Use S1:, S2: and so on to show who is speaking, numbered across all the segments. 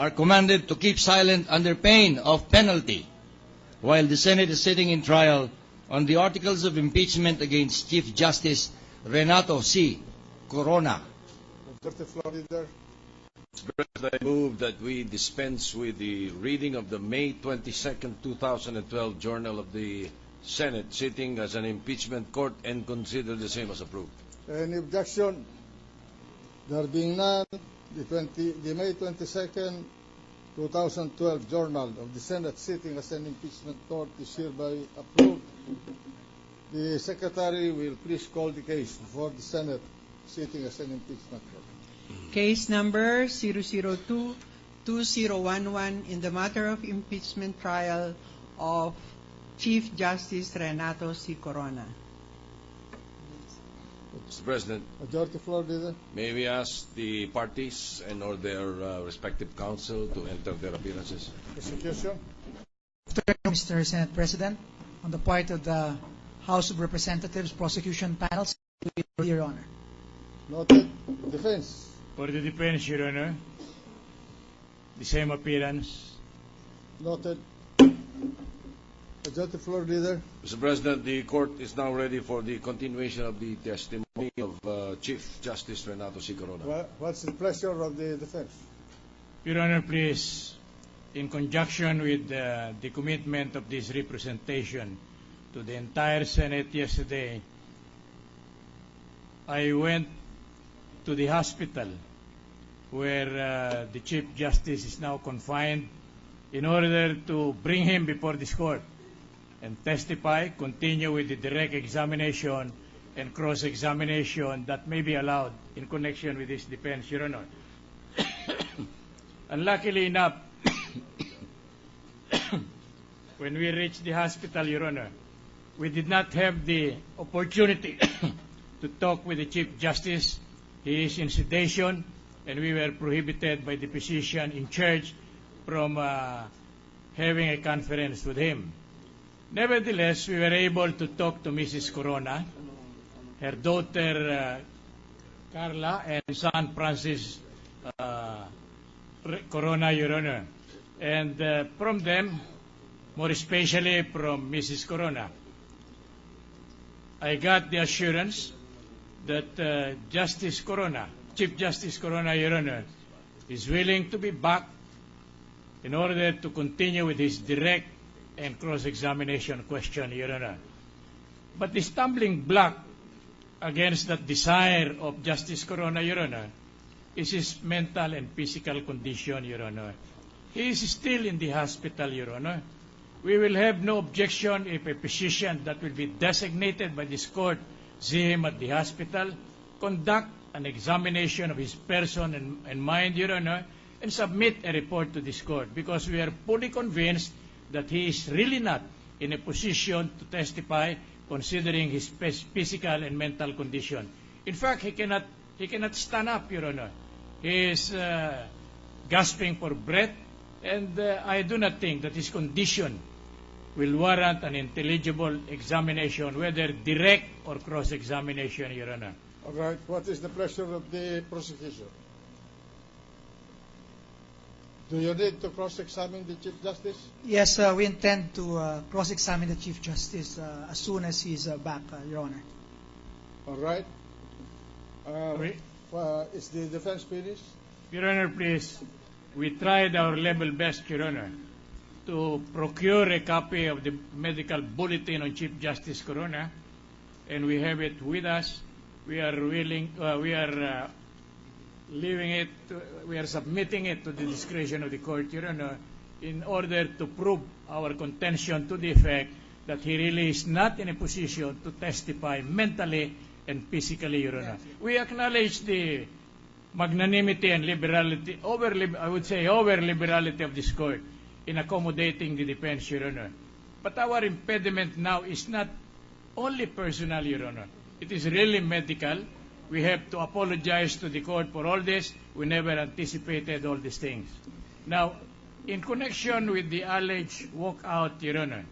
S1: are commanded to keep silent under pain of penalty while the Senate is sitting in trial on the articles of impeachment against Chief Justice Renato C. Corona.
S2: Majority Floor Leader.
S3: Mr. President, I move that we dispense with the reading of the May 22nd, 2012 Journal of the Senate sitting as an impeachment court and consider the same as approved.
S2: Any objection? There being none, the May 22nd, 2012 Journal of the Senate sitting as an impeachment court is hereby approved. The Secretary will please call the case before the Senate sitting as an impeachment court.
S4: Case number 002-2011 in the matter of impeachment trial of Chief Justice Renato C. Corona.
S3: Mr. President,
S2: Majority Floor Leader.
S3: may we ask the parties and or their respective counsel to enter their appearances?
S2: Prosecution.
S5: Mr. Senate President, on the part of the House of Representatives prosecution panels, Your Honor.
S2: Noted. Defense.
S6: For the defense, Your Honor, the same appearance.
S2: Noted. Majority Floor Leader.
S3: Mr. President, the court is now ready for the continuation of the testimony of Chief Justice Renato C. Corona.
S2: What's the pleasure of the defense?
S6: Your Honor, please, in conjunction with the commitment of this representation to the entire Senate yesterday, I went to the hospital where the Chief Justice is now confined in order to bring him before this court and testify, continue with the direct examination and cross-examination that may be allowed in connection with this defense, Your Honor. Unluckily enough, when we reached the hospital, Your Honor, we did not have the opportunity to talk with the Chief Justice. He is in sedation, and we were prohibited by the physician in charge from having a conference with him. Nevertheless, we were able to talk to Mrs. Corona, her daughter Carla, and son Francis Corona, Your Honor. And from them, more especially from Mrs. Corona, I got the assurance that Justice Corona, Chief Justice Corona, Your Honor, is willing to be back in order to continue with his direct and cross-examination question, Your Honor. But the stumbling block against that desire of Justice Corona, Your Honor, is his mental and physical condition, Your Honor. He is still in the hospital, Your Honor. We will have no objection if a physician that will be designated by this court see him at the hospital, conduct an examination of his person and mind, Your Honor, and submit a report to this court, because we are fully convinced that he is really not in a position to testify considering his physical and mental condition. In fact, he cannot stand up, Your Honor. He is gasping for breath, and I do not think that his condition will warrant an intelligible examination, whether direct or cross-examination, Your Honor.
S2: All right. What is the pleasure of the prosecution? Do you need to cross-examine the Chief Justice?
S5: Yes, we intend to cross-examine the Chief Justice as soon as he's back, Your Honor.
S2: All right. Is the defense finished?
S6: Your Honor, please, we tried our level best, Your Honor, to procure a copy of the medical bulletin on Chief Justice Corona, and we have it with us. We are we are submitting it to the discretion of the court, Your Honor, in order to prove our contention to the effect that he really is not in a position to testify mentally and physically, Your Honor. We acknowledge the magnanimity and liberality, I would say over-liberality of this court in accommodating the defense, Your Honor. But our impediment now is not only personal, Your Honor. It is really medical. We have to apologize to the court for all this. We never anticipated all these things. Now, in connection with the alleged walkout, Your Honor,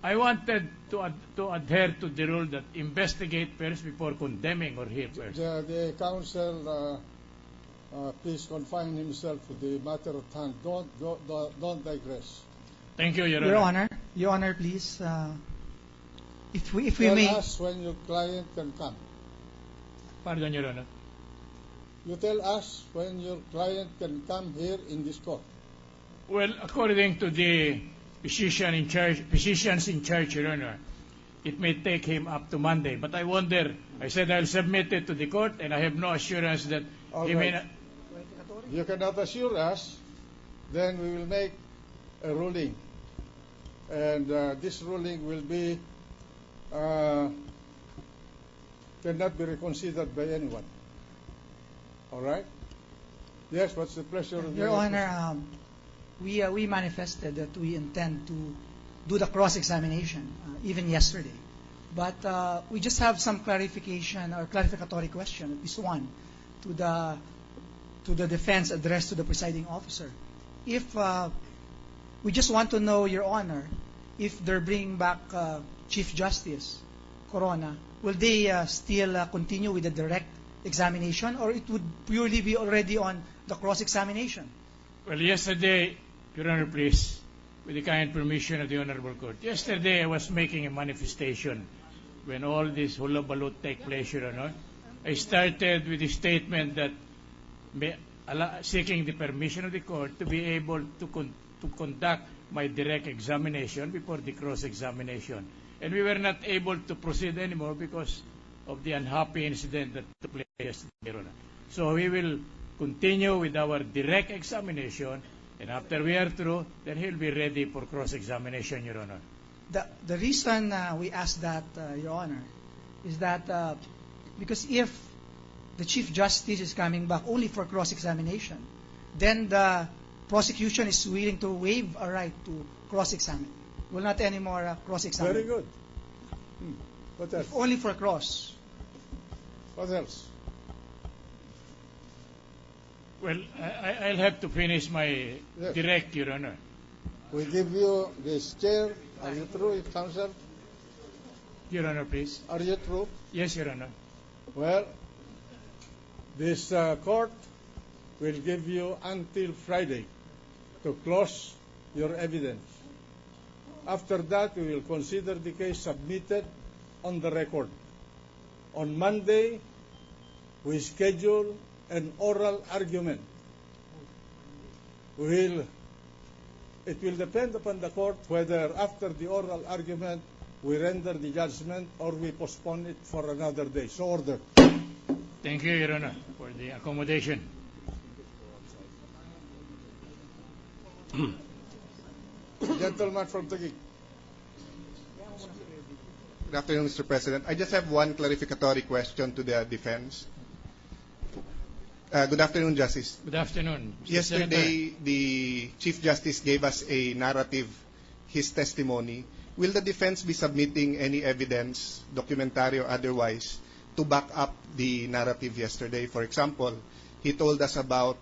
S6: I wanted to adhere to the rule that investigate first before condemning or hear first.
S2: The counsel please confine himself to the matter at hand. Don't digress.
S6: Thank you, Your
S5: Your
S6: Honor.
S5: Honor, Your Honor, please, if we
S2: Tell
S5: may,
S2: us when your client can come.
S6: Pardon, Your Honor.
S2: You tell us when your client can come here in this court.
S6: Well, according to the physicians in charge, Your Honor, it may take him up to Monday. But I wonder, I said I'll submit it to the court, and I have no assurance that
S2: All
S6: he may
S2: right.
S6: not.
S2: You cannot assure us, then we will make a ruling. And this ruling will be, cannot be reconsidered by anyone. All right? Yes, what's the pleasure of
S5: Your
S2: the
S5: Honor, we manifested that we intend to do the cross-examination even yesterday. But we just have some clarification or clarificatory question, at least one, to the defense addressed to the presiding officer. If we just want to know, Your Honor, if they're bringing back Chief Justice Corona, will they still continue with the direct examination, or it would purely be already on the cross-examination?
S6: Well, yesterday, Your Honor, please, with the kind permission of the Honorable Court, yesterday I was making a manifestation when all this hullabaloo take place, Your Honor. I started with the statement that seeking the permission of the court to be able to conduct my direct examination before the cross-examination. And we were not able to proceed anymore because of the unhappy incident that took place yesterday, Your Honor. So we will continue with our direct examination, and after we are through, then he'll be ready for cross-examination, Your Honor.
S5: The reason we ask that, Your Honor, is that because if the Chief Justice is coming back only for cross-examination, then the prosecution is willing to waive a right to cross-examine. Will not anymore cross-examine.
S2: Very good. What else?
S5: If only for cross.
S2: What else?
S6: Well, I'll have to finish my
S2: Yes.
S6: direct, Your Honor.
S2: We give you this chair. Are you through, counsel?
S6: Your Honor, please.
S2: Are you through?
S6: Yes, Your Honor.
S2: Well, this court will give you until Friday to close your evidence. After that, we will consider the case submitted on the record. On Monday, we schedule an oral argument. It will depend upon the court whether after the oral argument we render the judgment or we postpone it for another day. So ordered.
S6: Thank you, Your Honor, for the accommodation.
S2: Gentleman from Taguig.
S7: Good afternoon, Mr. President. I just have one clarificatory question to the defense. Good afternoon, Justice.
S6: Good afternoon, Mr.
S7: Yesterday, the Chief Justice gave us a narrative, his testimony. Will the defense be submitting any evidence, documentary or otherwise, to back up the narrative yesterday? For example, he told us about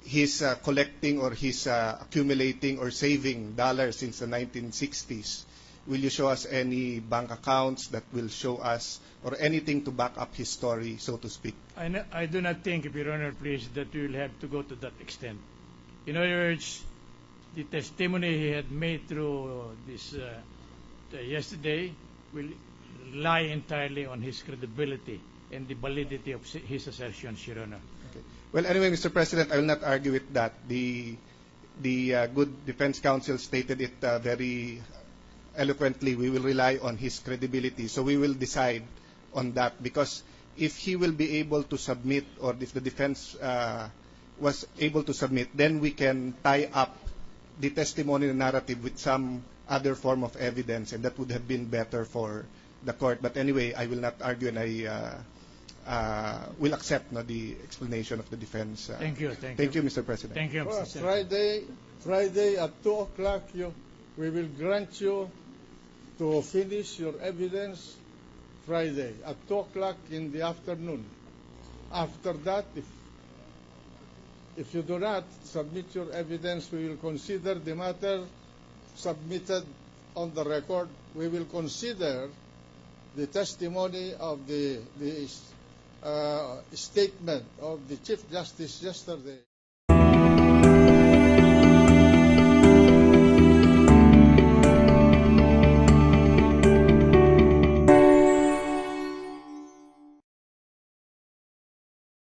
S7: his collecting or his accumulating or saving dollars since the 1960s. Will you show us any bank accounts that will show us, or anything to back up his story, so to speak?
S6: I do not think, Your Honor, please, that we will have to go to that extent. In other words, the testimony he had made through this yesterday will rely entirely on his credibility and the validity of his assertions, Your Honor.
S7: Okay. Well, anyway, Mr. President, I will not argue with that. The good defense counsel stated it very eloquently. We will rely on his credibility. So we will decide on that, because if he will be able to submit, or if the defense was able to submit, then we can tie up the testimony and narrative with some other form of evidence, and that would have been better for the court. But anyway, I will not argue, and I will accept the explanation of the defense.
S6: Thank you.
S7: Thank you, Mr. President.
S6: Thank you,
S2: Well,
S6: Mr. Senator.
S2: Friday at 2 o'clock, we will grant you to finish your evidence Friday at 2 o'clock in the afternoon. After that, if you do not submit your evidence, we will consider the matter submitted on the record. We will consider the testimony of the statement of the Chief Justice yesterday.